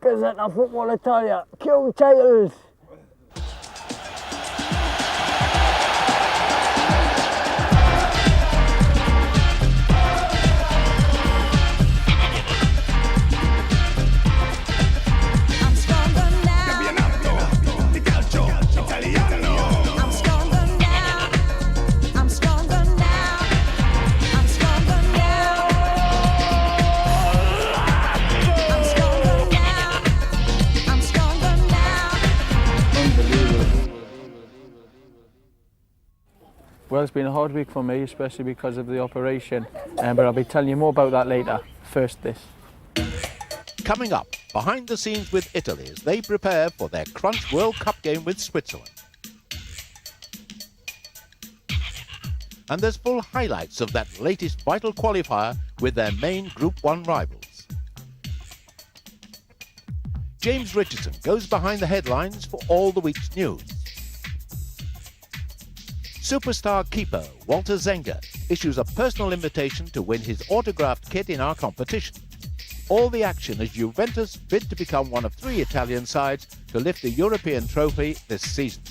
Gazzetta Football Italia, Q titles. Well, it's been a hard week for me, especially because of the operation, but I'll be telling you more about that later. First, this. Coming up, behind the scenes with Italy as they prepare for their crunch World Cup game with Switzerland. And there's full highlights of that latest vital qualifier with their main Group 1 rivals. James Richardson goes behind the headlines for all the week's news. Superstar keeper Walter Zenga issues a personal invitation to win his autographed kit in our competition. All the action as Juventus bid to become one of 3 Italian sides to lift the European trophy this season.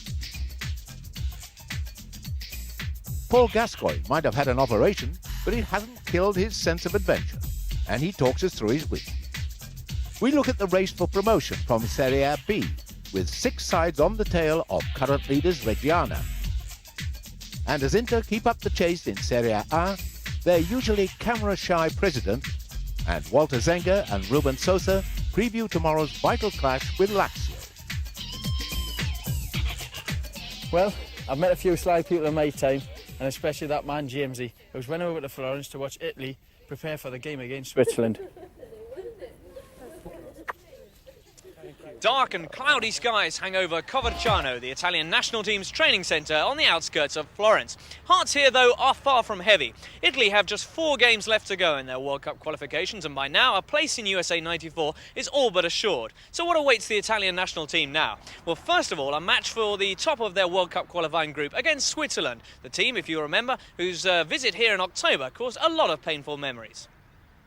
Paul Gascoigne might have had an operation, but it hasn't killed his sense of adventure, and he talks us through his week. We look at the race for promotion from Serie B, with 6 sides on the tail of current leaders Reggiana. And as Inter keep up the chase in Serie A, their usually camera-shy president and Walter Zenga and Ruben Sosa preview tomorrow's vital clash with Lazio. Well, I've met a few slag people in my time, and especially that man Jamesy, who's went over to Florence to watch Italy prepare for the game against Switzerland. Dark and cloudy skies hang over Coverciano, the Italian national team's training centre on the outskirts of Florence. Hearts here, though, are far from heavy. Italy have just 4 games left to go in their World Cup qualifications, and by now a place in USA 94 is all but assured. So what awaits the Italian national team now? Well, first of all, a match for the top of their World Cup qualifying group against Switzerland, the team, if you remember, whose visit here in October caused a lot of painful memories.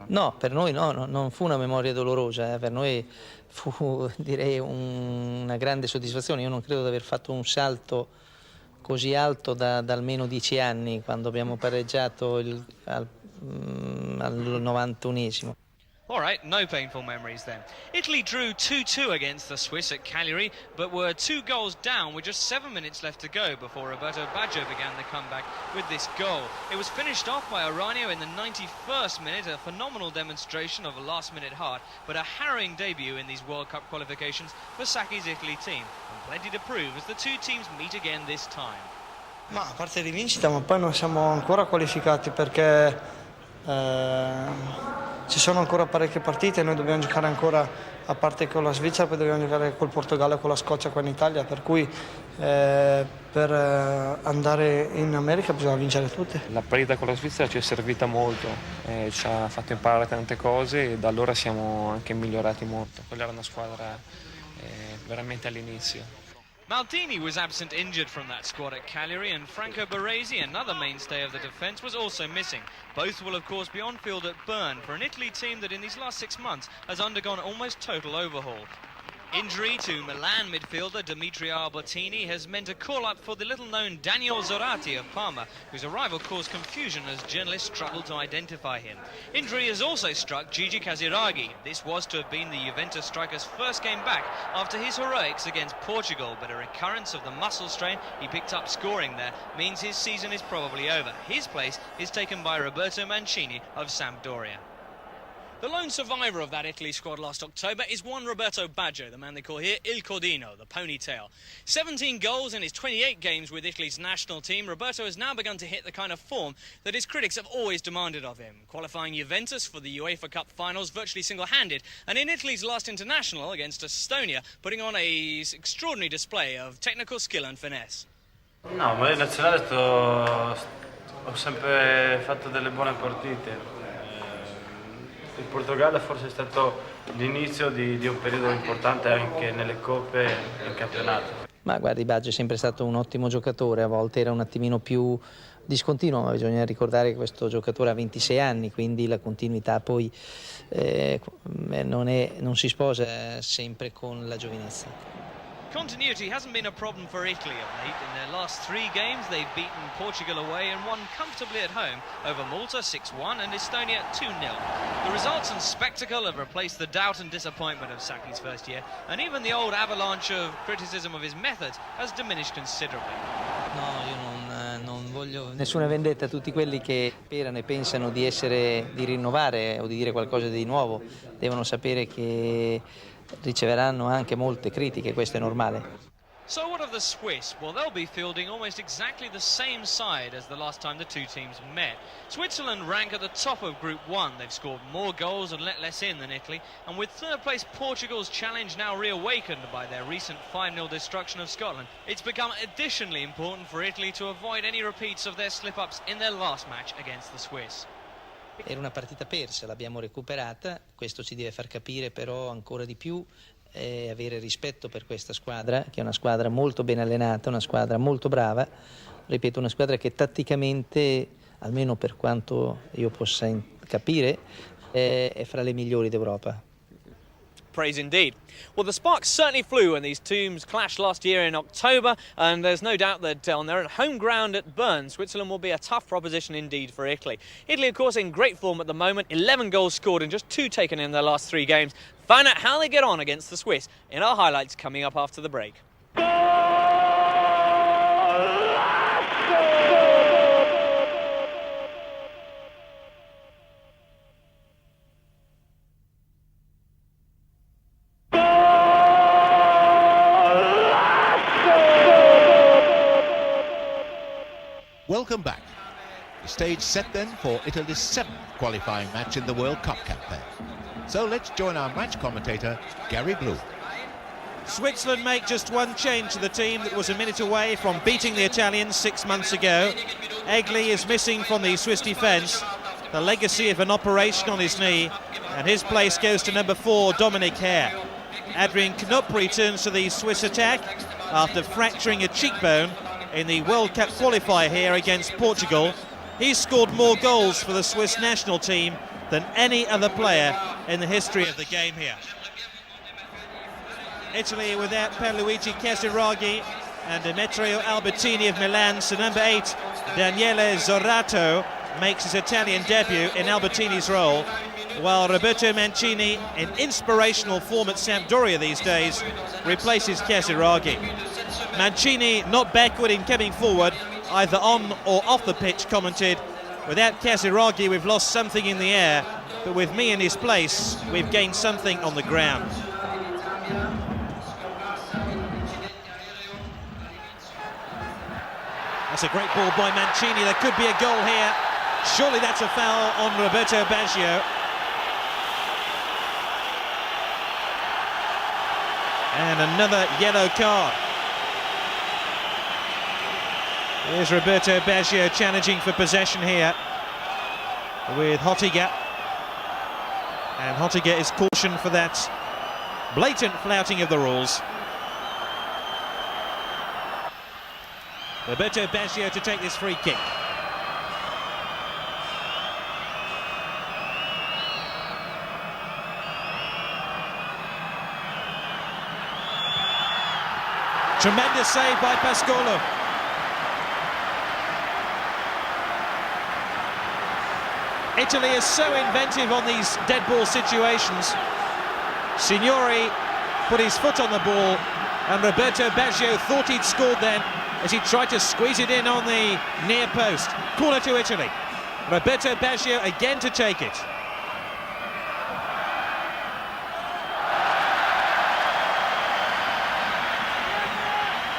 No, per noi no, non fu una memoria dolorosa, per noi fu, direi, una grande soddisfazione. Io non credo di aver fatto un salto così alto da almeno 10 anni, quando abbiamo pareggiato al 91esimo. All right, no painful memories then. Italy drew 2-2 against the Swiss at Cagliari, but were 2 goals down with just 7 minutes left to go before Roberto Baggio began the comeback with this goal. It was finished off by Oranio in the 91st minute, a phenomenal demonstration of a last-minute heart, but a harrowing debut in these World Cup qualifications for Sacchi's Italy team, and plenty to prove as the 2 teams meet again this time. Ma a parte rivincita, ma poi non siamo ancora qualificati perché ci sono ancora parecchie partite, noi dobbiamo giocare ancora, a parte con la Svizzera, poi dobbiamo giocare col Portogallo e con la Scozia qua in Italia, per cui per andare in America bisogna vincere tutte. La partita con la Svizzera ci è servita molto, ci ha fatto imparare tante cose e da allora siamo anche migliorati molto. Quella era una squadra veramente all'inizio. Maldini was absent injured from that squad at Cagliari, and Franco Baresi, another mainstay of the defence, was also missing. Both will of course be on field at Bern for an Italy team that in these last 6 months has undergone almost total overhaul. Injury to Milan midfielder Dimitri Albertini has meant a call-up for the little-known Daniel Zorati of Parma, whose arrival caused confusion as journalists struggled to identify him. Injury has also struck Gigi Casiraghi. This was to have been the Juventus striker's first game back after his heroics against Portugal, but a recurrence of the muscle strain he picked up scoring there means his season is probably over. His place is taken by Roberto Mancini of Sampdoria. The lone survivor of that Italy squad last October is one Roberto Baggio, the man they call here Il Cordino, the ponytail. 17 goals in his 28 games with Italy's national team, Roberto has now begun to hit the kind of form that his critics have always demanded of him, qualifying Juventus for the UEFA Cup finals virtually single-handed, and in Italy's last international against Estonia, putting on an extraordinary display of technical skill and finesse. No, ma in nazionale ho sempre fatto delle buone partite. Il Portogallo forse è stato l'inizio di un periodo importante anche nelle coppe e in campionato. Ma guardi, Baggio è sempre stato un ottimo giocatore, a volte era un attimino più discontinuo, ma bisogna ricordare che questo giocatore ha 26 anni, quindi la continuità poi non si sposa sempre con la giovinezza. Continuity hasn't been a problem for Italy of late. In their last 3 games, they've beaten Portugal away and won comfortably at home over Malta 6-1 and Estonia 2-0. The results and spectacle have replaced the doubt and disappointment of Sacchi's first year, and even the old avalanche of criticism of his methods has diminished considerably. No, io non voglio nessuna vendetta a tutti quelli che sperano e pensano di rinnovare o di dire qualcosa di nuovo. Devono sapere che riceveranno anche molte critiche, questo è normale. So what of the Swiss? Well, they'll be fielding almost exactly the same side as the last time the two teams met. Switzerland rank at the top of Group 1. They've scored more goals and let less in than Italy. And with third place Portugal's challenge now reawakened by their recent 5-0 destruction of Scotland, it's become additionally important for Italy to avoid any repeats of their slip-ups in their last match against the Swiss. Era una partita persa, l'abbiamo recuperata, questo ci deve far capire però ancora di più avere rispetto per questa squadra, che è una squadra molto ben allenata, una squadra molto brava, ripeto, una squadra che tatticamente, almeno per quanto io possa capire, è fra le migliori d'Europa. Praise indeed. Well, the sparks certainly flew when these teams clashed last year in October, and there's no doubt that on their home ground at Bern, Switzerland will be a tough proposition indeed for Italy. Italy, of course, in great form at the moment, 11 goals scored and just 2 taken in their last 3 games. Find out how they get on against the Swiss in our highlights coming up after the break. Welcome back. The stage set then for Italy's 7th qualifying match in the World Cup campaign. So let's join our match commentator, Gary Blue. Switzerland make just one change to the team that was a minute away from beating the Italians 6 months ago. Egli is missing from the Swiss defence, the legacy of an operation on his knee, and his place goes to number 4, Dominic Hare. Adrian Knopp returns to the Swiss attack after fracturing a cheekbone in the World Cup qualifier here against Portugal. He's scored more goals for the Swiss national team than any other player in the history of the game here. Italy without Pierluigi Casiraghi and Demetrio Albertini of Milan, so number 8, Daniele Zorato, makes his Italian debut in Albertini's role, while Roberto Mancini, in inspirational form at Sampdoria these days, replaces Casiraghi. Mancini not backward in coming forward, either on or off the pitch, commented, "Without Casiraghi we've lost something in the air, but with me in his place we've gained something on the ground." That's a great ball by Mancini. There could be a goal here. Surely that's a foul on Roberto Baggio. And another yellow card. Here's Roberto Baggio challenging for possession here with Hottiga. And Hottiga is cautioned for that blatant flouting of the rules. Roberto Baggio to take this free kick. Tremendous save by Pascolo. Italy is so inventive on these dead ball situations. Signori put his foot on the ball and Roberto Baggio thought he'd scored then as he tried to squeeze it in on the near post. Corner to Italy. Roberto Baggio again to take it.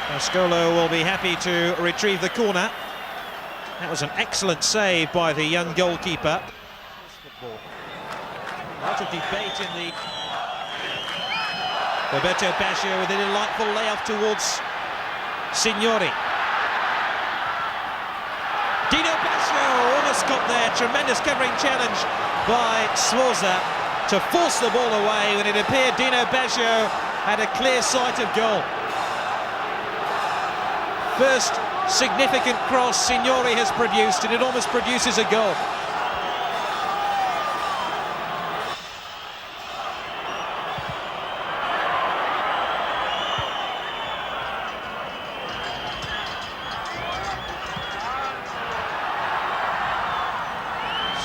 Pascolo will be happy to retrieve the corner. That was an excellent save by the young goalkeeper. A lot of debate in the... Roberto Baggio with a delightful layoff towards Signori. Dino Baggio almost got there. Tremendous covering challenge by Sforza to force the ball away when it appeared Dino Baggio had a clear sight of goal. First significant cross Signori has produced, and it almost produces a goal.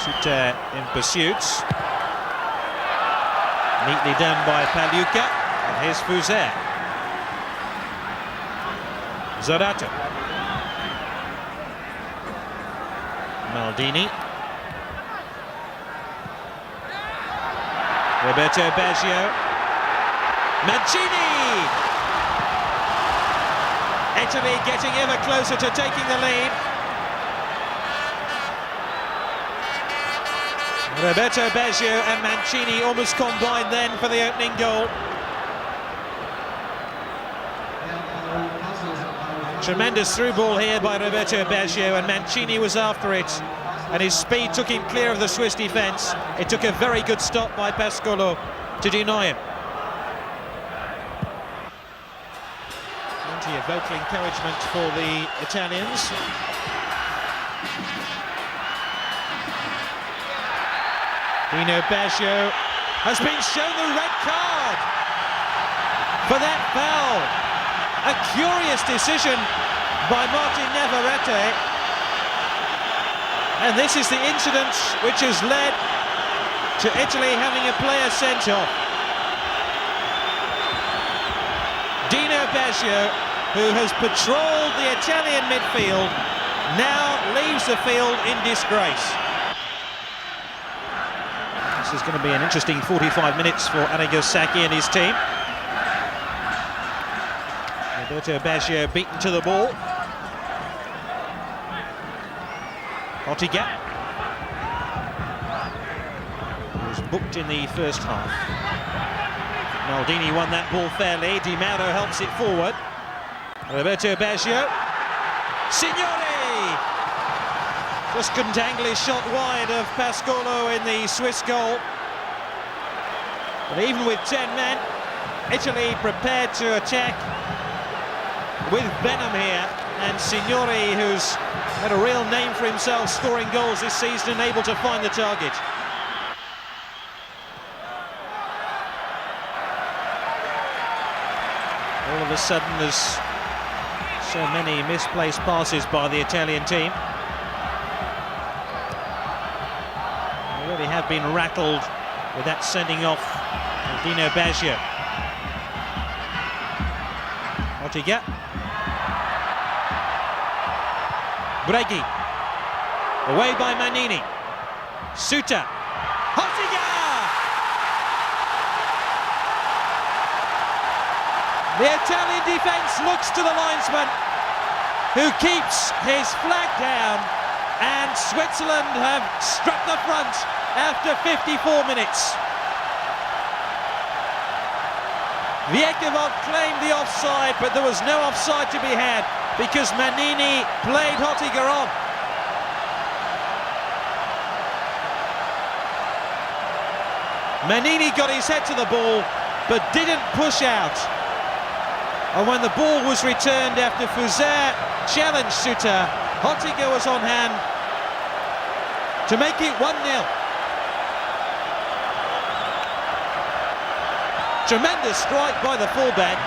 Suter in pursuit. Neatly done by Pagliuca. And here's Fuzet. Zorato. Maldini. Roberto Baggio. Mancini! Italy getting ever closer to taking the lead. Roberto Baggio and Mancini almost combined then for the opening goal. Tremendous through ball here by Roberto Baggio, and Mancini was after it, and his speed took him clear of the Swiss defence. It took a very good stop by Pascolo to deny him. Plenty of vocal encouragement for the Italians. Dino Baggio has been shown the red card for that foul. A curious decision by Martin Navarrete. And this is the incident which has led to Italy having a player sent off. Dino Baggio, who has patrolled the Italian midfield, now leaves the field in disgrace. This is going to be an interesting 45 minutes for Arrigo Sacchi and his team. Roberto Baggio beaten to the ball. Ottiga was booked in the first half. Maldini won that ball fairly. Di Mauro helps it forward. Roberto Baggio. Signori! Just couldn't angle his shot wide of Pascolo in the Swiss goal. But even with 10 men, Italy prepared to attack with venom here. And Signori, who's had a real name for himself scoring goals this season, able to find the target. All of a sudden there's so many misplaced passes by the Italian team. They really have been rattled with that sending off of Dino Baggio. Ottiga. Breghi. Away by Manini. Suter. Ottiga! The Italian defence looks to the linesman, who keeps his flag down, and Switzerland have struck the front after 54 minutes. Viekovic claimed the offside, but there was no offside to be had because Manini played Ottiga on. Manini got his head to the ball, but didn't push out. And when the ball was returned after Fuzet challenged Suter, Ottiga was on hand to make it 1-0. Tremendous strike by the fullback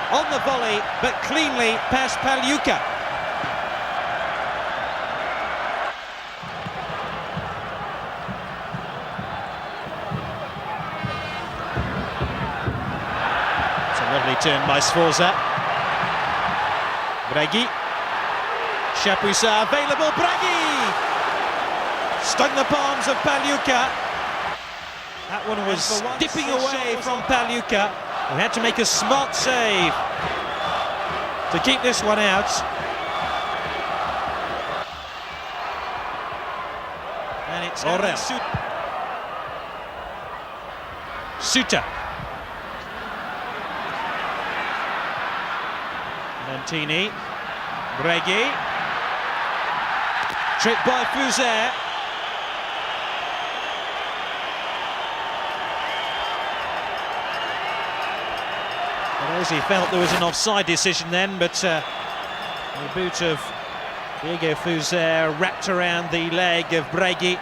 on the volley, but cleanly past Pagliuca. It's a lovely turn by Sforza. Breghi. Chapuisat available. Breghi! Stung the palms of Pagliuca. That one was dipping away from Pagliuca, who had to make a smart save to keep this one out. And it's Orel. Suter. Mantini. Breghi. Tripped by Fuzet. He felt there was an offside decision then, but The boot of Diego Fuzet wrapped around the leg of Bregui.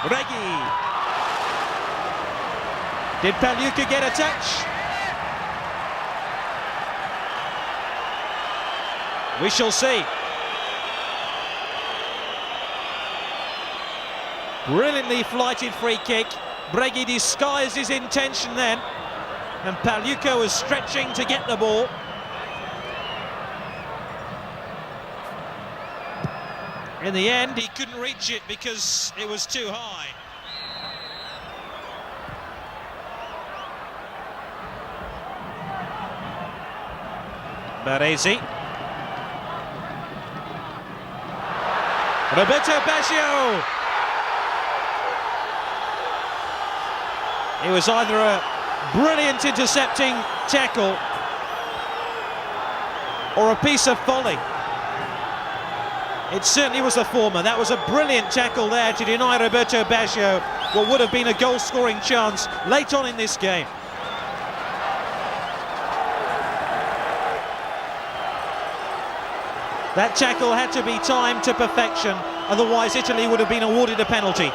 Bregui. Did Pagliuca get a touch? We shall see. Brilliantly flighted free kick. Bregui disguised his intention then, and Pagliuca was stretching to get the ball. In the end, he couldn't reach it because it was too high. Baresi. Roberto Baggio. It was either a brilliant intercepting tackle or a piece of folly. It certainly was the former. That was a brilliant tackle there to deny Roberto Baggio what would have been a goal-scoring chance late on in this game. That tackle had to be timed to perfection, otherwise Italy would have been awarded a penalty.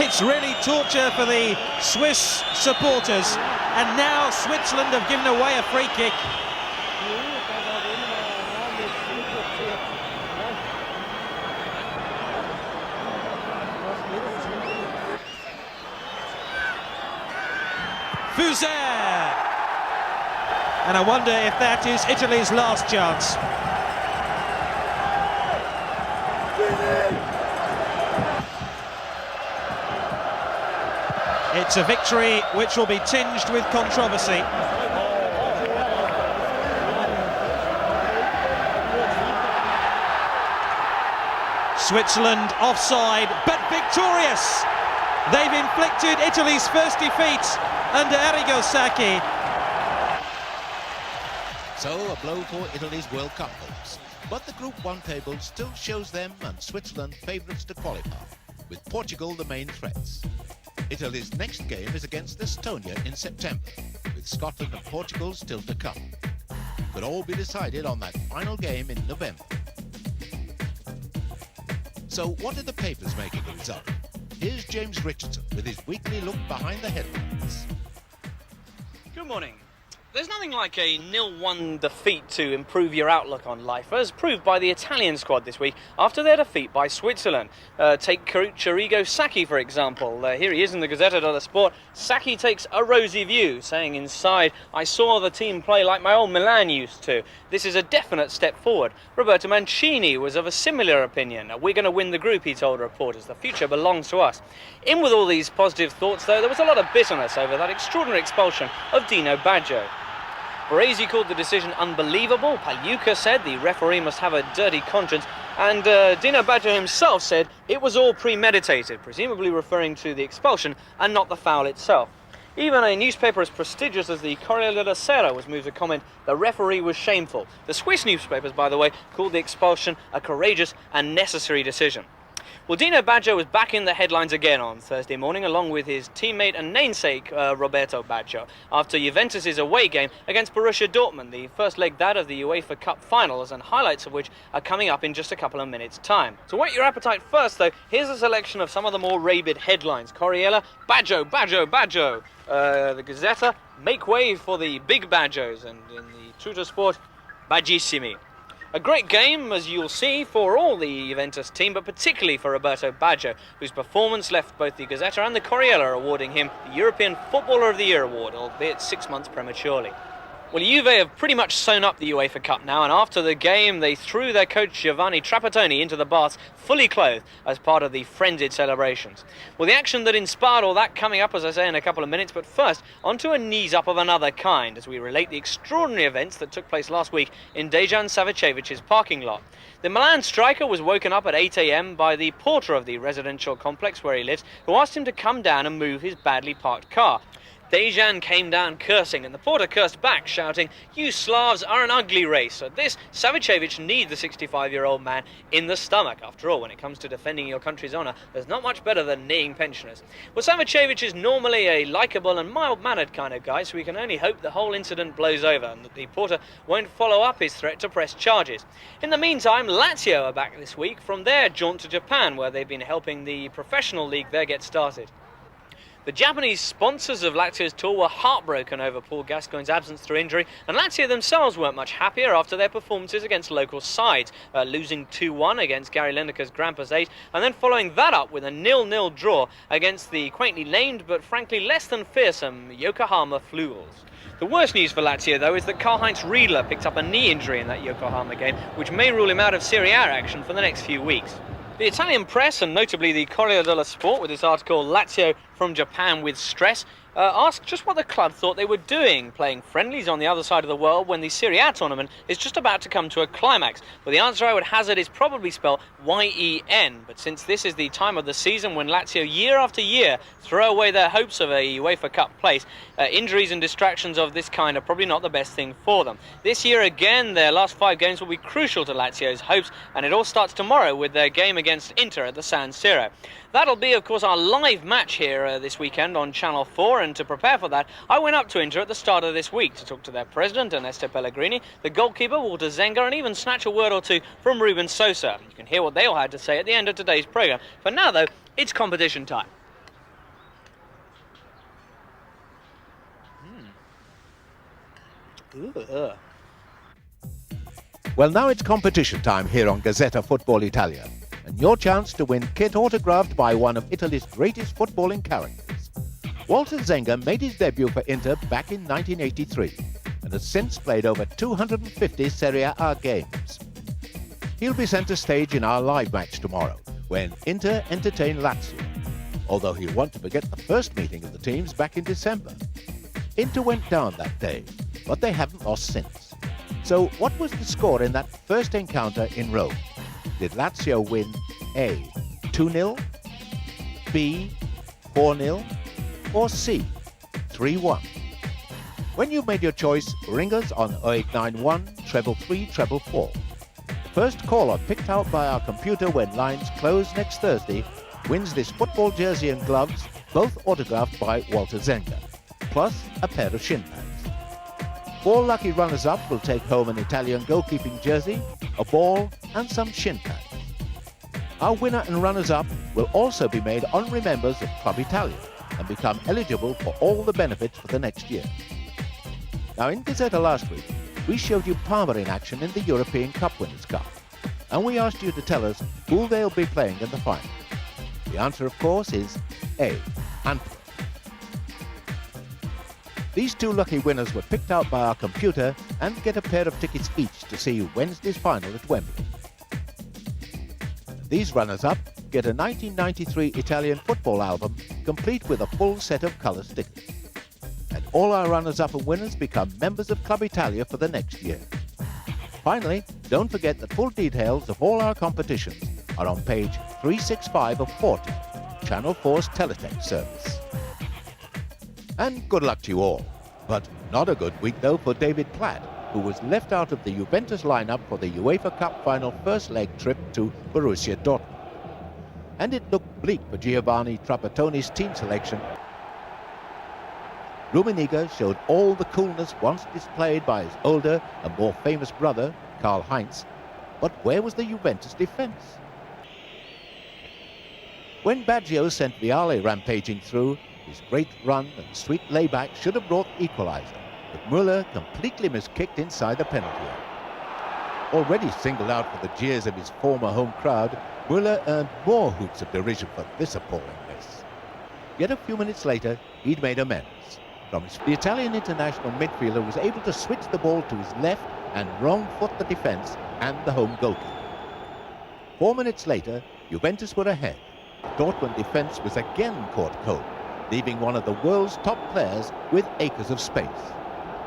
It's really torture for the Swiss supporters, and now Switzerland have given away a free kick. Fuzet! And I wonder if that is Italy's last chance. It's a victory which will be tinged with controversy. Switzerland offside, but victorious! They've inflicted Italy's first defeat under Arrigo Sacchi. So a blow for Italy's World Cup hopes. But the Group 1 table still shows them and Switzerland favourites to qualify, with Portugal the main threats. Italy's next game is against Estonia in September, with Scotland and Portugal still to come. Could all be decided on that final game in November. So what did the papers make of the result? Here's James Richardson with his weekly look behind the headlines. Good morning. There's nothing like a 0-1 defeat to improve your outlook on life, as proved by the Italian squad this week after their defeat by Switzerland. Take Arrigo Sacchi, for example. Here he is in the Gazzetta dello Sport. Sacchi takes a rosy view, saying inside, "I saw the team play like my old Milan used to. This is a definite step forward." Roberto Mancini was of a similar opinion. "We're going to win the group," he told reporters. "The future belongs to us." In with all these positive thoughts, though, there was a lot of bitterness over that extraordinary expulsion of Dino Baggio. Baresi called the decision unbelievable. Pagliuca said the referee must have a dirty conscience, and Dino Baggio himself said it was all premeditated, presumably referring to the expulsion and not the foul itself. Even a newspaper as prestigious as the Corriere della Sera was moved to comment the referee was shameful. The Swiss newspapers, by the way, called the expulsion a courageous and necessary decision. Well, Dino Baggio was back in the headlines again on Thursday morning, along with his teammate and namesake Roberto Baggio, after Juventus' away game against Borussia Dortmund, the first leg that of the UEFA Cup finals, and highlights of which are coming up in just a couple of minutes' time. To whet your appetite first, though, here's a selection of some of the more rabid headlines. Corriere, Baggio, Baggio, Baggio. The Gazzetta, make way for the big Baggios, and in the Tutto Sport, Baggissimi. A great game, as you'll see, for all the Juventus team, but particularly for Roberto Baggio, whose performance left both the Gazzetta and the Corriere awarding him the European Footballer of the Year award, albeit 6 months prematurely. Well, Juve have pretty much sewn up the UEFA Cup now, and after the game they threw their coach Giovanni Trapattoni into the bath fully clothed as part of the frenzied celebrations. Well, the action that inspired all that coming up, as I say, in a couple of minutes, but first, onto a knees-up of another kind as we relate the extraordinary events that took place last week in Dejan Savicevic's parking lot. The Milan striker was woken up at 8 a.m. by the porter of the residential complex where he lives, who asked him to come down and move his badly parked car. Dejan came down cursing, and the porter cursed back, shouting, "You Slavs are an ugly race." At this, Savicevic kneed the 65-year-old man in the stomach. After all, when it comes to defending your country's honour, there's not much better than kneeing pensioners. Well, Savicevic is normally a likeable and mild-mannered kind of guy, so we can only hope the whole incident blows over and that the porter won't follow up his threat to press charges. In the meantime, Lazio are back this week from their jaunt to Japan, where they've been helping the professional league there get started. The Japanese sponsors of Lazio's tour were heartbroken over Paul Gascoigne's absence through injury, and Lazio themselves weren't much happier after their performances against local sides, losing 2-1 against Gary Lineker's Grampus 8, and then following that up with a 0-0 draw against the quaintly named but frankly less than fearsome Yokohama Flugels. The worst news for Lazio, though, is that Karl-Heinz Riedler picked up a knee injury in that Yokohama game, which may rule him out of Serie A action for the next few weeks. The Italian press, and notably the Corriere dello Sport with its article "Lazio from Japan with Stress," asked just what the club thought they were doing, playing friendlies on the other side of the world when the Serie A tournament is just about to come to a climax. Well, the answer I would hazard is probably spelled Y-E-N, but since this is the time of the season when Lazio year after year throw away their hopes of a UEFA Cup place, injuries and distractions of this kind are probably not the best thing for them. This year again, their last 5 games will be crucial to Lazio's hopes, and it all starts tomorrow with their game against Inter at the San Siro. That'll be, of course, our live match here this weekend on Channel 4, and to prepare for that, I went up to Inter at the start of this week to talk to their president, Ernesto Pellegrini, the goalkeeper, Walter Zenga, and even snatch a word or two from Ruben Sosa. You can hear what they all had to say at the end of today's programme. For now, though, it's competition time. Well, now it's competition time here on Gazzetta Football Italia, and your chance to win kit autographed by one of Italy's greatest footballing characters. Walter Zenga made his debut for Inter back in 1983 and has since played over 250 Serie A games. He'll be centre stage in our live match tomorrow when Inter entertain Lazio, although he'll want to forget the first meeting of the teams back in December. Inter went down that day, but they haven't lost since. So what was the score in that first encounter in Rome? Did Lazio win A, 2-0, B, 4-0, or C, 3-1? When you've made your choice, ring us on 0891 333 444. The first caller picked out by our computer when lines close next Thursday wins this football jersey and gloves, both autographed by Walter Zenga, plus a pair of shin pads. 4 lucky runners-up will take home an Italian goalkeeping jersey, a ball and some shin pads. Our winner and runners-up will also be made honorary members of Club Italia and become eligible for all the benefits for the next year. Now, in Gazzetta last week, we showed you Parma in action in the European Cup Winners' Cup, and we asked you to tell us who they'll be playing in the final. The answer, of course, is A, Antwerp. These 2 lucky winners were picked out by our computer and get a pair of tickets each to see Wednesday's final at Wembley. These runners-up get a 1993 Italian football album complete with a full set of colour stickers. And all our runners-up and winners become members of Club Italia for the next year. Finally, don't forget that full details of all our competitions are on page 365 of 40, Channel 4's teletext service. And good luck to you all. But not a good week, though, for David Platt, who was left out of the Juventus lineup for the UEFA Cup final first leg trip to Borussia Dortmund. And it looked bleak for Giovanni Trapattoni's team selection. Rummenigge showed all the coolness once displayed by his older and more famous brother, Karl-Heinz, but where was the Juventus defence? When Baggio sent Viale rampaging through, his great run and sweet layback should have brought the equaliser, but Müller completely miskicked inside the penalty area. Already singled out for the jeers of his former home crowd, Müller earned more hoots of derision for this appalling miss. Yet a few minutes later, he'd made amends. The Italian international midfielder was able to switch the ball to his left and wrong-foot the defence and the home goalkeeper. 4 minutes later, Juventus were ahead. The Dortmund defence was again caught cold, leaving one of the world's top players with acres of space.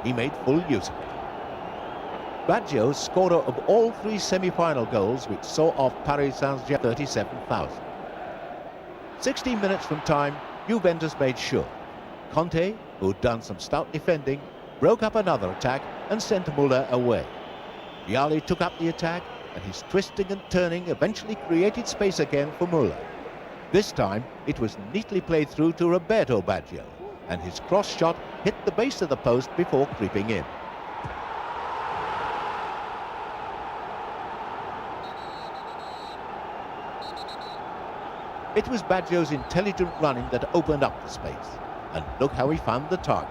He made full use of it. Baggio, scorer of all 3 semi-final goals, which saw off Paris Saint-Germain 37,000. 16 minutes from time, Juventus made sure. Conte, who'd done some stout defending, broke up another attack and sent Müller away. Vialli took up the attack, and his twisting and turning eventually created space again for Müller. This time, it was neatly played through to Roberto Baggio, and his cross shot hit the base of the post before creeping in. It was Baggio's intelligent running that opened up the space, and look how he found the target.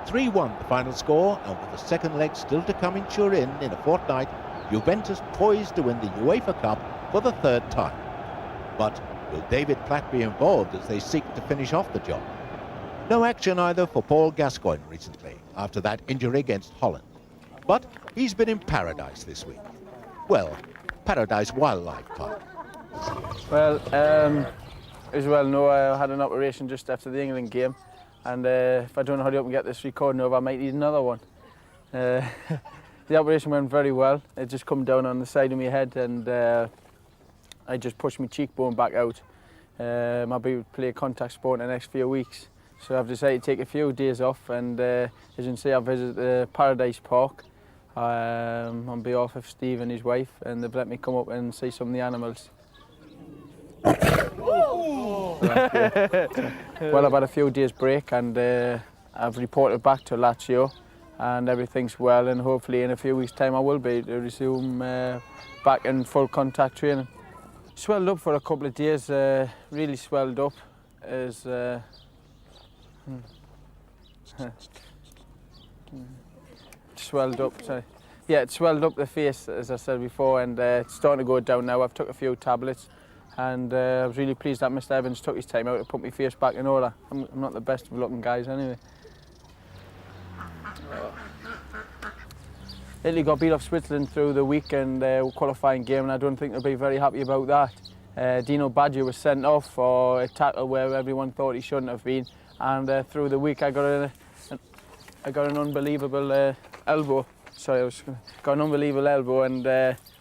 3-1 the final score, and with the second leg still to come in Turin in a fortnight, Juventus poised to win the UEFA Cup for the third time. But will David Platt be involved as they seek to finish off the job? No action either for Paul Gascoigne recently, after that injury against Holland. But he's been in paradise this week. Well, Paradise Wildlife Park. Well, as well know, I had an operation just after the England game, and if I don't hurry up and get this recording over, I might need another one. The operation went very well. It just come down on the side of my head, and I just pushed my cheekbone back out. I'll be play contact sport in the next few weeks, so I've decided to take a few days off, and as you can see, I've visited Paradise Park on behalf of Steve and his wife, and they've let me come up and see some of the animals. Well, I've had a few days break, and I've reported back to Lazio, and everything's well, and hopefully in a few weeks' time I will be able to resume back in full contact training. Swelled up for a couple of days, really swelled up. Swelled up, sorry. Yeah, it swelled up the face, as I said before, and it's starting to go down now. I've took a few tablets, and I was really pleased that Mr. Evans took his time out to put my face back in order. I'm not the best of looking guys anyway. Italy got beat off Switzerland through the weekend qualifying game, and I don't think they'll be very happy about that. Dino Baggio was sent off for a tackle where everyone thought he shouldn't have been, and through the week I got an unbelievable elbow. Sorry, got an unbelievable elbow, and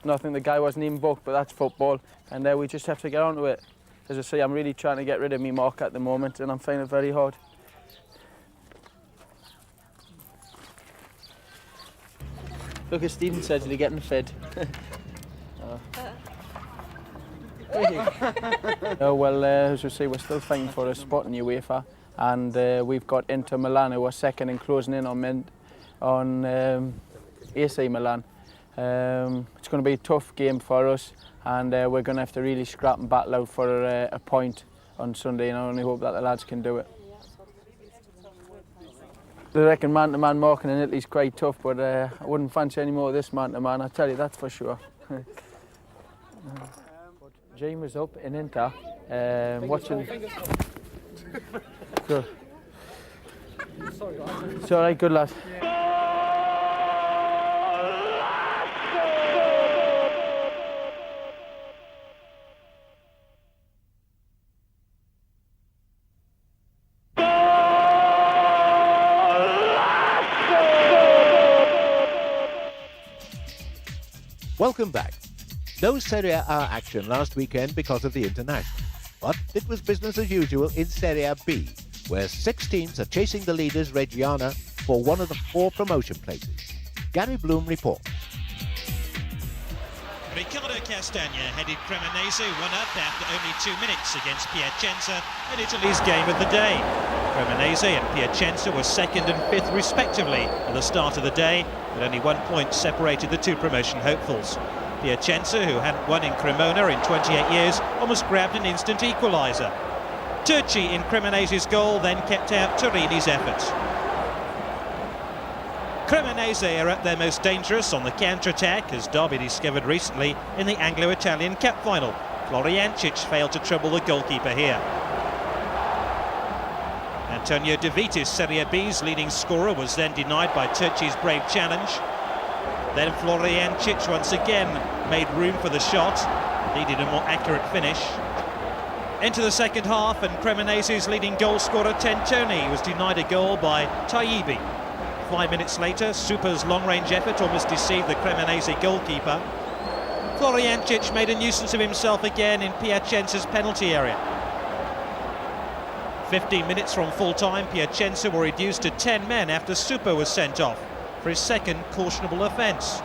nothing. The guy wasn't even booked, but that's football, and we just have to get onto it. As I say, I'm really trying to get rid of me mark at the moment, and I'm finding it very hard. Look at Stephen says they're getting fed. Oh, well, as we say, we're still fighting for a spot in UEFA, and we've got Inter Milan, who are second and closing in on AC Milan. It's going to be a tough game for us, and we're going to have to really scrap and battle out for a point on Sunday, and I only hope that the lads can do it. I reckon man-to-man marking in Italy is quite tough, but I wouldn't fancy any more of this man-to-man, I tell you that for sure. Jane was up in Inter, watching... Good. It's all right, good lad. Welcome back. No Serie A action last weekend because of the international, but it was business as usual in Serie B, where 6 teams are chasing the leaders Reggiana for one of the 4 promotion places. Gary Bloom reports. Riccardo Castagna headed Cremonese 1-up after only 2 minutes against Piacenza in Italy's game of the day. Cremonese and Piacenza were 2nd and 5th respectively at the start of the day, but only 1 point separated the 2 promotion hopefuls. Piacenza, who hadn't won in Cremona in 28 years, almost grabbed an instant equaliser. Turci in Cremonese's goal then kept out Torini's efforts. Cremonese are at their most dangerous on the counter-attack, as Derby discovered recently in the Anglo-Italian Cup final. Floriancic failed to trouble the goalkeeper here. Antonio De Vitis, Serie B's leading scorer, was then denied by Turci's brave challenge. Then Floriancic once again made room for the shot, needed a more accurate finish. Into the second half, and Cremonese's leading goal scorer Tentoni was denied a goal by Tayibi. 5 minutes later, Super's long-range effort almost deceived the Cremonese goalkeeper. Floriancic made a nuisance of himself again in Piacenza's penalty area. 15 minutes from full-time, Piacenza were reduced to 10 men after Super was sent off for his second cautionable offence.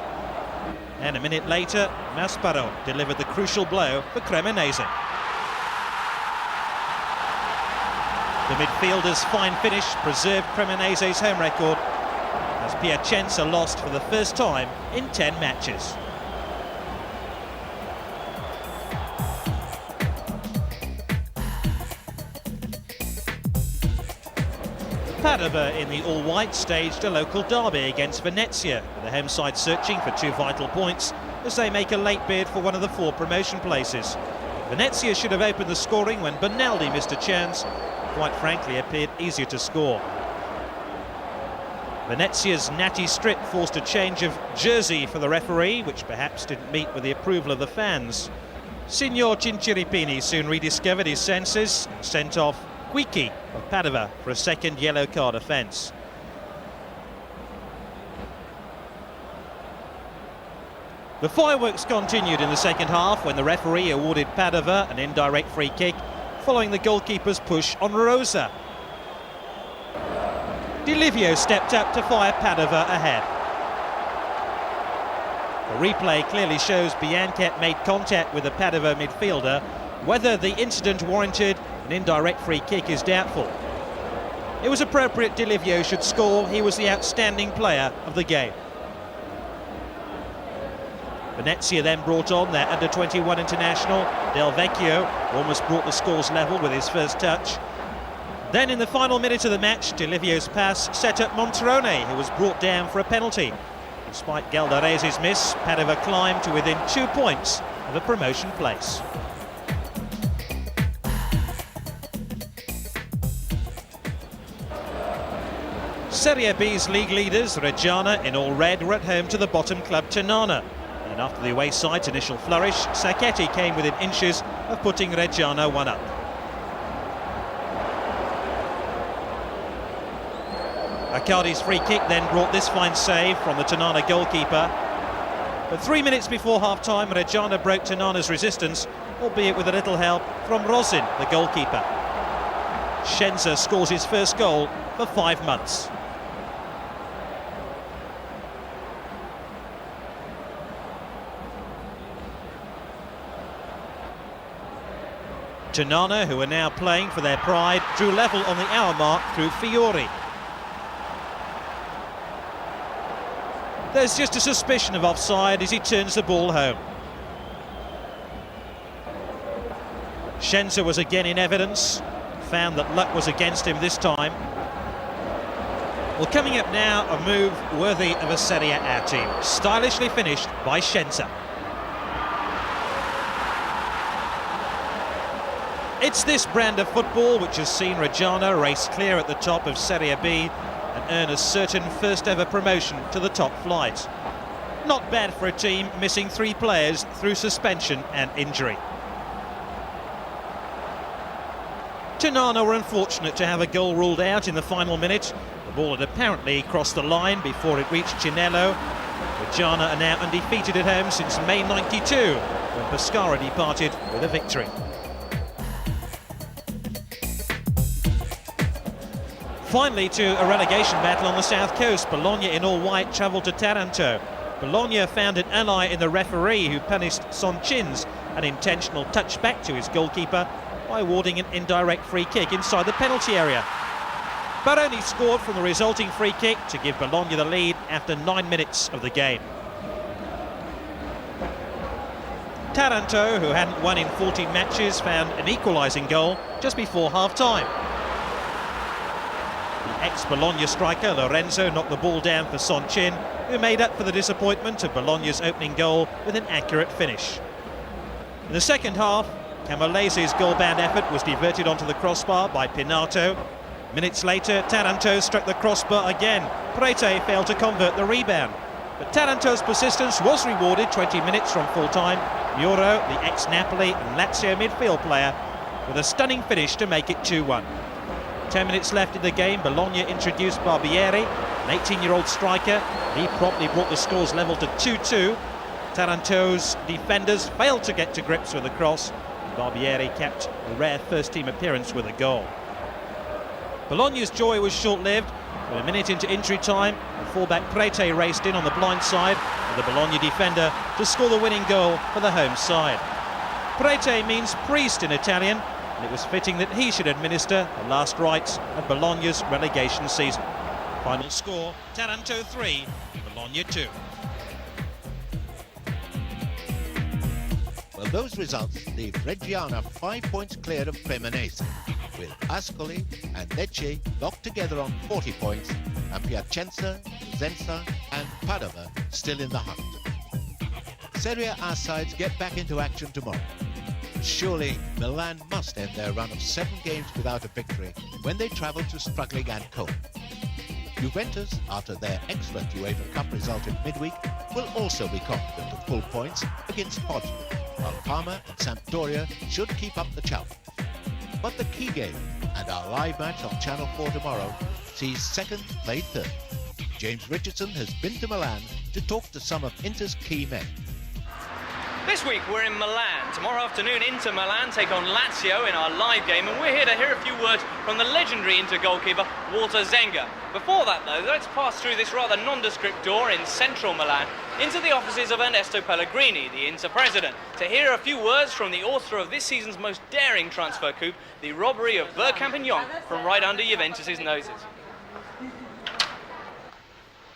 And a minute later, Masparo delivered the crucial blow for Cremonese. The midfielder's fine finish preserved Cremonese's home record as Piacenza lost for the first time in 10 matches. Padova in the all-white staged a local derby against Venezia, with the home side searching for 2 vital points as they make a late bid for one of the 4 promotion places. Venezia should have opened the scoring when Bonaldi missed a chance. Quite frankly, appeared easier to score. Venezia's Natty Strip forced a change of jersey for the referee, which perhaps didn't meet with the approval of the fans. Signor Cinciripini soon rediscovered his senses, sent off Guicchi of Padova for a second yellow card offence. The fireworks continued in the second half when the referee awarded Padova an indirect free kick following the goalkeeper's push on Rosa. Di Livio stepped up to fire Padova ahead. The replay clearly shows Bianchette made contact with the Padova midfielder. Whether the incident warranted an indirect free kick is doubtful. It was appropriate Di Livio should score. He was the outstanding player of the game. Venezia then brought on their under-21 international, Del Vecchio, almost brought the scores level with his first touch. Then in the final minute of the match, Di Livio's pass set up Monterone, who was brought down for a penalty. Despite Galdarese's miss, Padova climbed to within 2 points of a promotion place. Serie B's league leaders, Reggiana, in all red, were at home to the bottom club Ternana. And after the away side's initial flourish, Sacchetti came within inches of putting Reggiana 1 up. Accardi's free kick then brought this fine save from the Ternana goalkeeper. But 3 minutes before half-time, Reggiana broke Ternana's resistance, albeit with a little help from Rosin, the goalkeeper. Scienza scores his first goal for 5 months. Ternana, who are now playing for their pride, drew level on the hour mark through Fiori. There's just a suspicion of offside as he turns the ball home. Scienza was again in evidence, found that luck was against him this time. Well, coming up now, a move worthy of a Serie A team, stylishly finished by Scienza. It's this brand of football which has seen Reggiana race clear at the top of Serie B and earn a certain first ever promotion to the top flight. Not bad for a team missing 3 players through suspension and injury. Ternana were unfortunate to have a goal ruled out in the final minute. The ball had apparently crossed the line before it reached Cinello. Reggiana are now undefeated at home since May '92, when Pescara departed with a victory. Finally, to a relegation battle on the south coast. Bologna in all white travelled to Taranto. Bologna found an ally in the referee who punished Sonchin's unintentional touch back to his goalkeeper by awarding an indirect free kick inside the penalty area. Baroni scored from the resulting free kick to give Bologna the lead after 9 minutes of the game. Taranto, who hadn't won in 14 matches, found an equalising goal just before half-time. The ex-Bologna striker Lorenzo knocked the ball down for Sonchin, who made up for the disappointment of Bologna's opening goal with an accurate finish. In the second half, Camollese's goal-bound effort was diverted onto the crossbar by Pinato. Minutes later, Taranto struck the crossbar again. Prete failed to convert the rebound. But Taranto's persistence was rewarded 20 minutes from full-time. Muro, the ex-Napoli and Lazio midfield player, with a stunning finish to make it 2-1. 10 minutes left in the game, Bologna introduced Barbieri, an 18-year-old striker. He promptly brought the scores level to 2-2. Taranto's defenders failed to get to grips with the cross. Barbieri kept a rare first-team appearance with a goal. Bologna's joy was short-lived. But a minute into injury time, the fullback Prete raced in on the blind side of the Bologna defender to score the winning goal for the home side. Prete means priest in Italian, and it was fitting that he should administer the last rites of Bologna's relegation season. Final score, Taranto 3, Bologna 2. Well, those results leave Reggiana 5 points clear of Cremonese, with Ascoli and Lecce locked together on 40 points, and Piacenza, Cosenza and Padova still in the hunt. Serie A sides get back into action tomorrow. Surely Milan must end their run of 7 games without a victory when they travel to struggling Ancona. Juventus, after their excellent UEFA Cup result in midweek, will also be confident of full points against Pozzo, while Parma and Sampdoria should keep up the challenge. But the key game, and our live match on Channel 4 tomorrow, sees second play third. James Richardson has been to Milan to talk to some of Inter's key men. This week we're in Milan. Tomorrow afternoon Inter Milan take on Lazio in our live game, and we're here to hear a few words from the legendary Inter goalkeeper Walter Zenga. Before that though, let's pass through this rather nondescript door in central Milan into the offices of Ernesto Pellegrini, the Inter president, to hear a few words from the author of this season's most daring transfer coup, the robbery of Bergkamp and Young from right under Juventus's noses.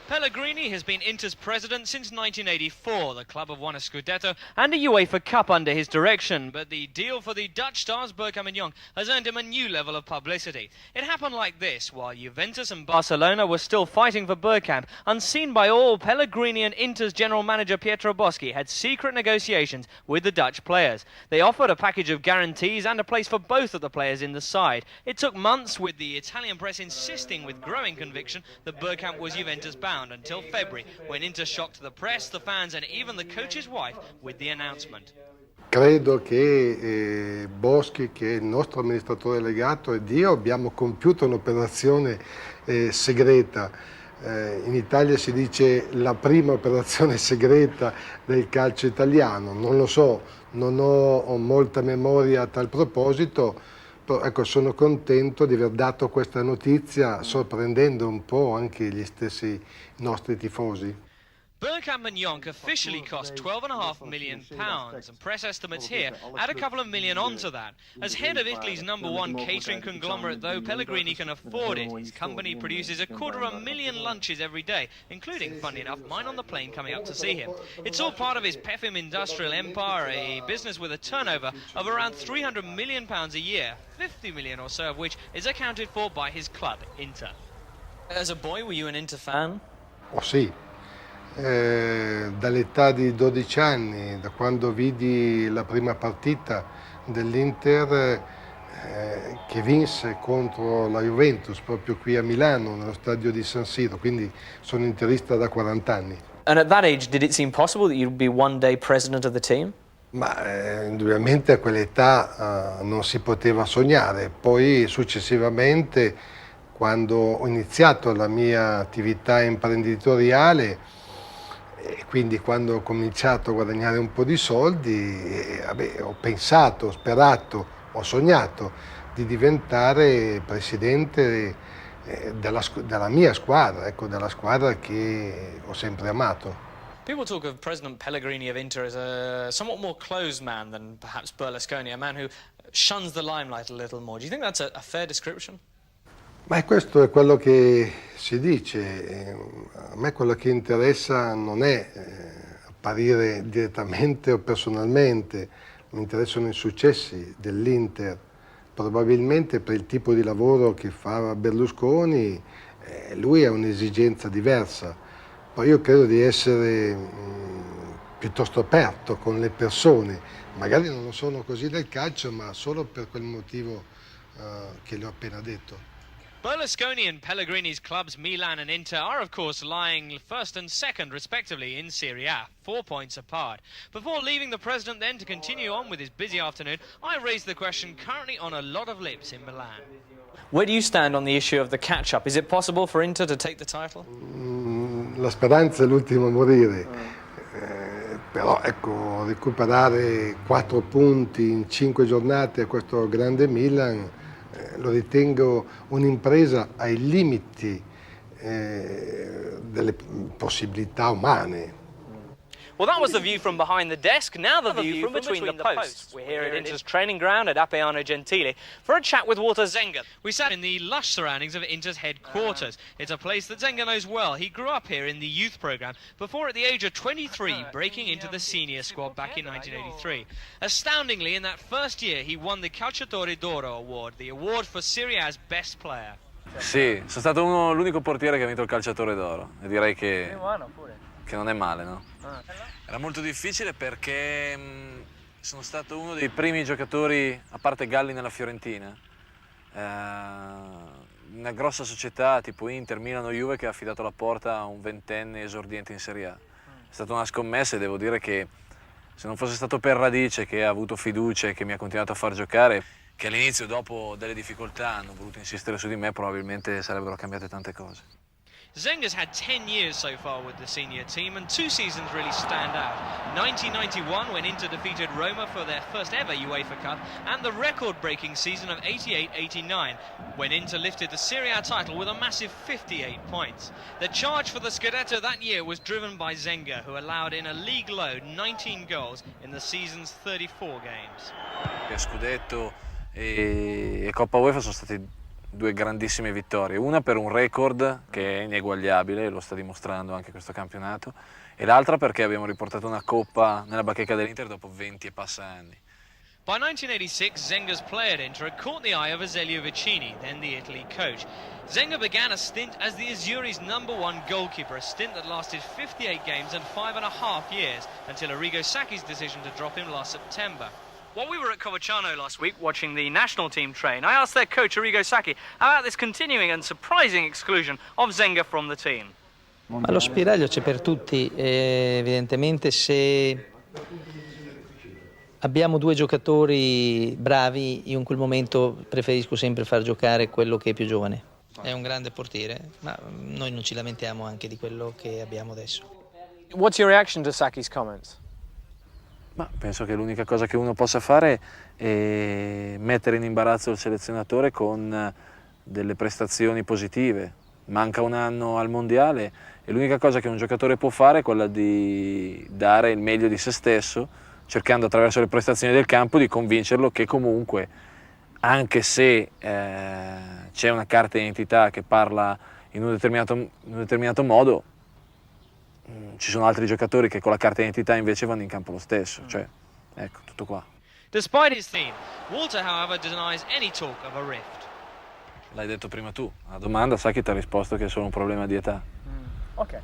Pellegrini has been Inter's president since 1984. The club have won a Scudetto and a UEFA Cup under his direction, but the deal for the Dutch stars Bergkamp and Young has earned him a new level of publicity. It happened like this: while Juventus and Barcelona were still fighting for Bergkamp, unseen by all, Pellegrini and Inter's general manager Pietro Boschi had secret negotiations with the Dutch players. They offered a package of guarantees and a place for both of the players in the side. It took months, with the Italian press insisting with growing conviction that Bergkamp was Juventus bound, until February, when Inter shocked the press, the fans and even the coach's wife with the announcement. Credo che Boschi, che è il nostro amministratore delegato, ed io abbiamo compiuto un'operazione segreta. In Italia si dice la prima operazione segreta del calcio italiano. Non lo so, non ho molta memoria a tal proposito. Ecco, sono contento di aver dato questa notizia, sorprendendo un po' anche gli stessi nostri tifosi. Bergkamp and Young officially cost £12.5 million, and press estimates here add a couple of million onto that. As head of Italy's #1 catering conglomerate, though, Pellegrini can afford it. His company produces 250,000 lunches every day, including, funny enough, mine on the plane coming up to see him. It's all part of his Pefim industrial empire, a business with a turnover of around £300 million a year, 50 million or so of which is accounted for by his club, Inter. As a boy, were you an Inter fan? Oh sì. Dall'età di 12 anni, da quando vidi la prima partita dell'Inter che vinse contro la Juventus proprio qui a Milano, nello stadio di San Siro, quindi sono interista da 40 anni. And at that age, did it seem possible that you'd be one day president of the team? Ma indubbiamente a quell'età non si poteva sognare. Poi successivamente, quando ho iniziato la mia attività imprenditoriale, e quindi quando ho cominciato a guadagnare un po' di soldi, ho pensato, ho sperato, ho sognato di diventare presidente della mia squadra, ecco, della squadra che ho sempre amato. People talk of President Pellegrini of Inter as a somewhat more closed man than perhaps Berlusconi, a man who shuns the limelight a little more. Do you think that's a fair description? Ma questo è quello che si dice. A me quello che interessa non è apparire direttamente o personalmente, mi interessano i successi dell'Inter. Probabilmente per il tipo di lavoro che fa Berlusconi, lui ha un'esigenza diversa. Poi io credo di essere piuttosto aperto con le persone, magari non lo sono così nel calcio, ma solo per quel motivo che le ho appena detto. Berlusconi and Pellegrini's clubs Milan and Inter are of course lying first and second respectively in Serie A, 4 points apart. Before leaving the president then to continue on with his busy afternoon, I raised the question currently on a lot of lips in Milan. Where do you stand on the issue of the catch-up? Is it possible for Inter to take the title? La speranza è l'ultimo a morire, però ecco, recuperare 4 punti in 5 giornate a questo grande Milan lo ritengo un'impresa ai limiti delle possibilità umane. Well, that was the view from behind the desk. Now the view from between the posts. We're here at Inter's training ground at Appiano Gentile for a chat with Walter Zenga. We sat in the lush surroundings of Inter's headquarters. It's a place that Zenga knows well. He grew up here in the youth programme before, at the age of 23, breaking into the senior squad back in 1983. Astoundingly, in that first year, he won the Calciatore d'Oro Award, the award for Serie A's best player. Sì, sono stato l'unico portiere che ha vinto il Calciatore d'Oro e direi che non è male, no? Era molto difficile perché sono stato uno dei primi giocatori, a parte Galli nella Fiorentina, una grossa società tipo Inter, Milan o Juve che ha affidato la porta a un ventenne esordiente in Serie A. È stata una scommessa e devo dire che se non fosse stato per Radice che ha avuto fiducia e che mi ha continuato a far giocare, che all'inizio dopo delle difficoltà hanno voluto insistere su di me, probabilmente sarebbero cambiate tante cose. Zenga's had 10 years so far with the senior team, and 2 seasons really stand out. 1991, when Inter defeated Roma for their first ever UEFA Cup, and the record-breaking season of 88-89, when Inter lifted the Serie A title with a massive 58 points. The charge for the Scudetto that year was driven by Zenga, who allowed in a league-low 19 goals in the season's 34 games. Scudetto e Coppa UEFA sono stati due grandissime vittorie, una per un record che è ineguagliabile, lo sta dimostrando anche questo campionato, e l'altra perché abbiamo riportato una coppa nella bacheca dell'Inter dopo 20 e passa anni. By 1986, Zenga's play at Inter had caught the eye of Azeglio Vicini, then the Italy coach. Zenga began a stint as the Azzurri's #1 goalkeeper, a stint that lasted 58 games and 5.5 years, until Arrigo Sacchi's decision to drop him last September. While we were at Coverciano last week watching the national team train, I asked their coach Arrigo Sacchi about this continuing and surprising exclusion of Zenga from the team. Ma lo spiraglio c'è per tutti, evidentemente se abbiamo 2 giocatori bravi, io in quel momento preferisco sempre far giocare quello che è più giovane. È un grande portiere, ma noi non ci lamentiamo anche di quello che abbiamo adesso. What's your reaction to Sacchi's comments? Ma penso che l'unica cosa che uno possa fare è mettere in imbarazzo il selezionatore con delle prestazioni positive. Manca un anno al mondiale e l'unica cosa che un giocatore può fare è quella di dare il meglio di se stesso, cercando attraverso le prestazioni del campo di convincerlo che comunque, anche se c'è una carta d'identità che parla in un determinato modo, ci sono altri giocatori che con la carta d'identità invece vanno in campo lo stesso, cioè, ecco, tutto qua. Despite his theme, Walter, however, denies any talk of a rift. L'hai detto prima tu, la domanda sa che ti ha risposto che è solo un problema di età. Ok.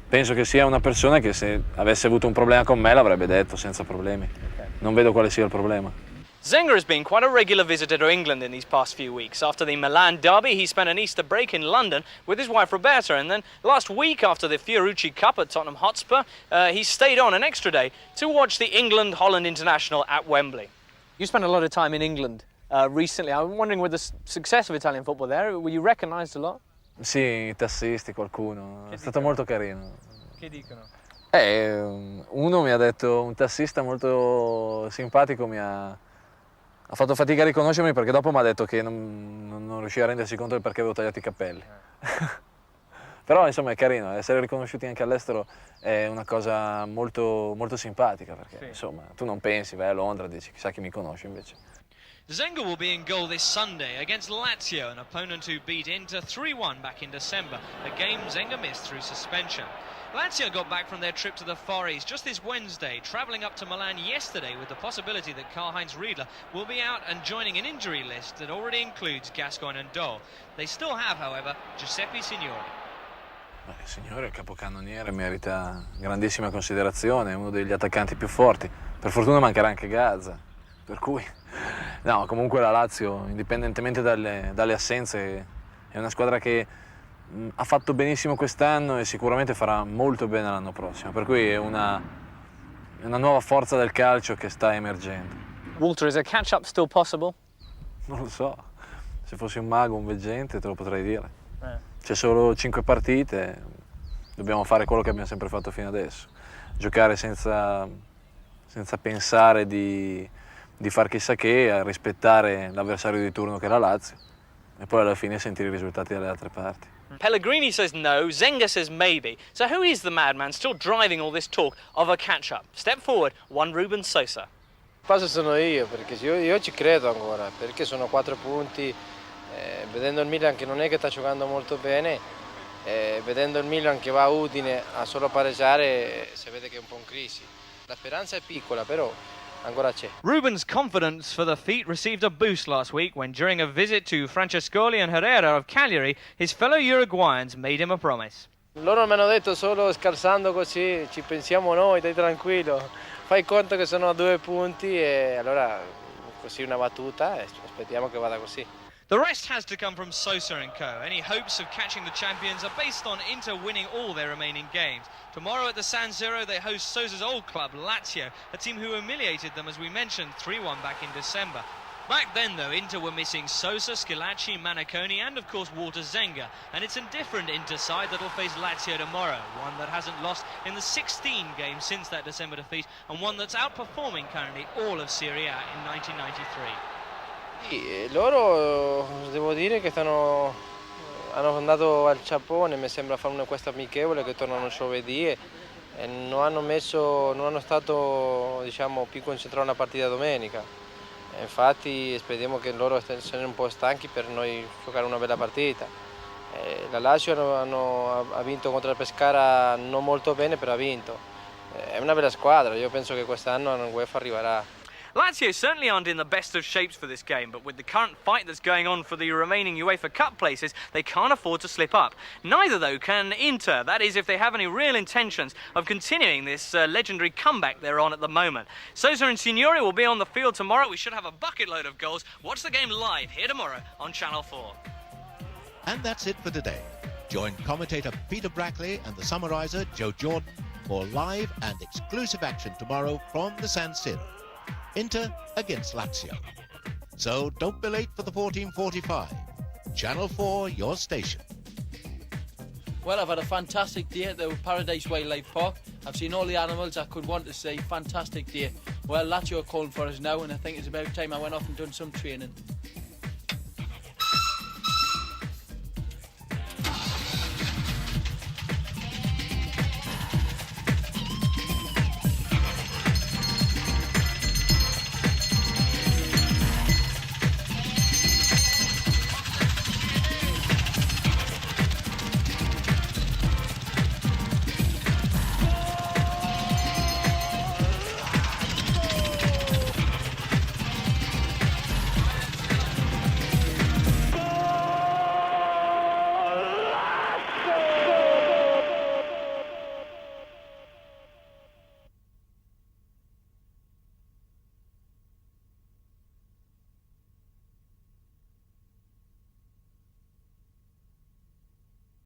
Penso che sia una persona che se avesse avuto un problema con me l'avrebbe detto senza problemi. Non vedo quale sia il problema. Zenga has been quite a regular visitor to England in these past few weeks. After the Milan derby, he spent an Easter break in London with his wife Roberta, and then last week after the FIFA Cup at Tottenham Hotspur, he stayed on an extra day to watch the England-Holland International at Wembley. You spent a lot of time in England recently. I'm wondering, with the success of Italian football there, were you recognised a lot? Sì, i tassisti, qualcuno. È stato molto carino. Che dicono? Uno mi ha detto, un tassista molto simpatico ha fatto fatica a riconoscermi perché dopo mi ha detto che non riusciva a rendersi conto del perché avevo tagliato i capelli. Però insomma è carino, essere riconosciuti anche all'estero è una cosa molto, molto simpatica perché insomma tu non pensi, vai a Londra e dici chissà chi mi conosce invece. Zenga will be in goal this Sunday against Lazio, an opponent who beat Inter 3-1 back in December, a game Zenga missed through suspension. Lazio got back from their trip to the Far East just this Wednesday, travelling up to Milan yesterday with the possibility that Karl-Heinz Riedler will be out and joining an injury list that already includes Gascoigne and Dole. They still have, however, Giuseppe Signori. Il signore, il capocannoniere, merita grandissima considerazione, è uno degli attaccanti più forti. Per fortuna mancherà anche Gazza, per cui... No, comunque la Lazio, indipendentemente dalle assenze, è una squadra che ha fatto benissimo quest'anno e sicuramente farà molto bene l'anno prossimo, per cui è una nuova forza del calcio che sta emergendo. Walter, is a catch-up still possible? Non lo so, se fossi un mago, un veggente, te lo potrei dire. C'è solo 5 partite, dobbiamo fare quello che abbiamo sempre fatto fino adesso, giocare senza pensare di di far chissà che, a rispettare l'avversario di turno che è la Lazio e poi alla fine sentire i risultati dalle altre parti. Pellegrini says no, Zenga says maybe. So who is the madman still driving all this talk of a catch-up? Step forward, one Ruben Sosa. Il passo sono io, perché io ci credo ancora, perché sono 4 punti, vedendo il Milan che non è che sta giocando molto bene, vedendo il Milan che va a Udine a solo pareggiare, si vede che è un po' in crisi. La speranza è piccola, però ancora c'è. Ruben's confidence for the feat received a boost last week when, during a visit to Francescoli and Herrera of Cagliari, his fellow Uruguayans made him a promise. Loro mi hanno detto solo scherzando così, ci pensiamo noi, stai tranquillo, fai conto che sono a 2 punti e allora così una battuta e aspettiamo che vada così. The rest has to come from Sosa and co. Any hopes of catching the champions are based on Inter winning all their remaining games. Tomorrow at the San Siro they host Sosa's old club, Lazio, a team who humiliated them, as we mentioned, 3-1 back in December. Back then, though, Inter were missing Sosa, Schillaci, Maniconi and, of course, Walter Zenga. And it's a different Inter side that'll face Lazio tomorrow, one that hasn't lost in the 16 games since that December defeat and one that's outperforming currently all of Serie A in 1993. Loro devo dire che hanno andato al Giappone, mi sembra fare una questa amichevole che tornano giovedì e non hanno stato diciamo, più concentrati una partita domenica. Infatti speriamo che loro siano un po' stanchi per noi giocare una bella partita. La Lazio ha vinto contro il Pescara non molto bene, però ha vinto. È una bella squadra, io penso che quest'anno l'UEFA arriverà. Lazio certainly aren't in the best of shapes for this game, but with the current fight that's going on for the remaining UEFA Cup places, they can't afford to slip up. Neither, though, can Inter, that is, if they have any real intentions of continuing this legendary comeback they're on at the moment. Sosa and Signori will be on the field tomorrow. We should have a bucket load of goals. Watch the game live here tomorrow on Channel 4. And that's it for today. Join commentator Peter Brackley and the summariser Joe Jordan for live and exclusive action tomorrow from the San Siro. Inter against Lazio. So don't be late for the 14:45. Channel 4, your station. Well, I've had a fantastic day at the Paradise Wildlife Park. I've seen all the animals I could want to see. Fantastic day. Well, Lazio are calling for us now, and I think it's about time I went off and done some training.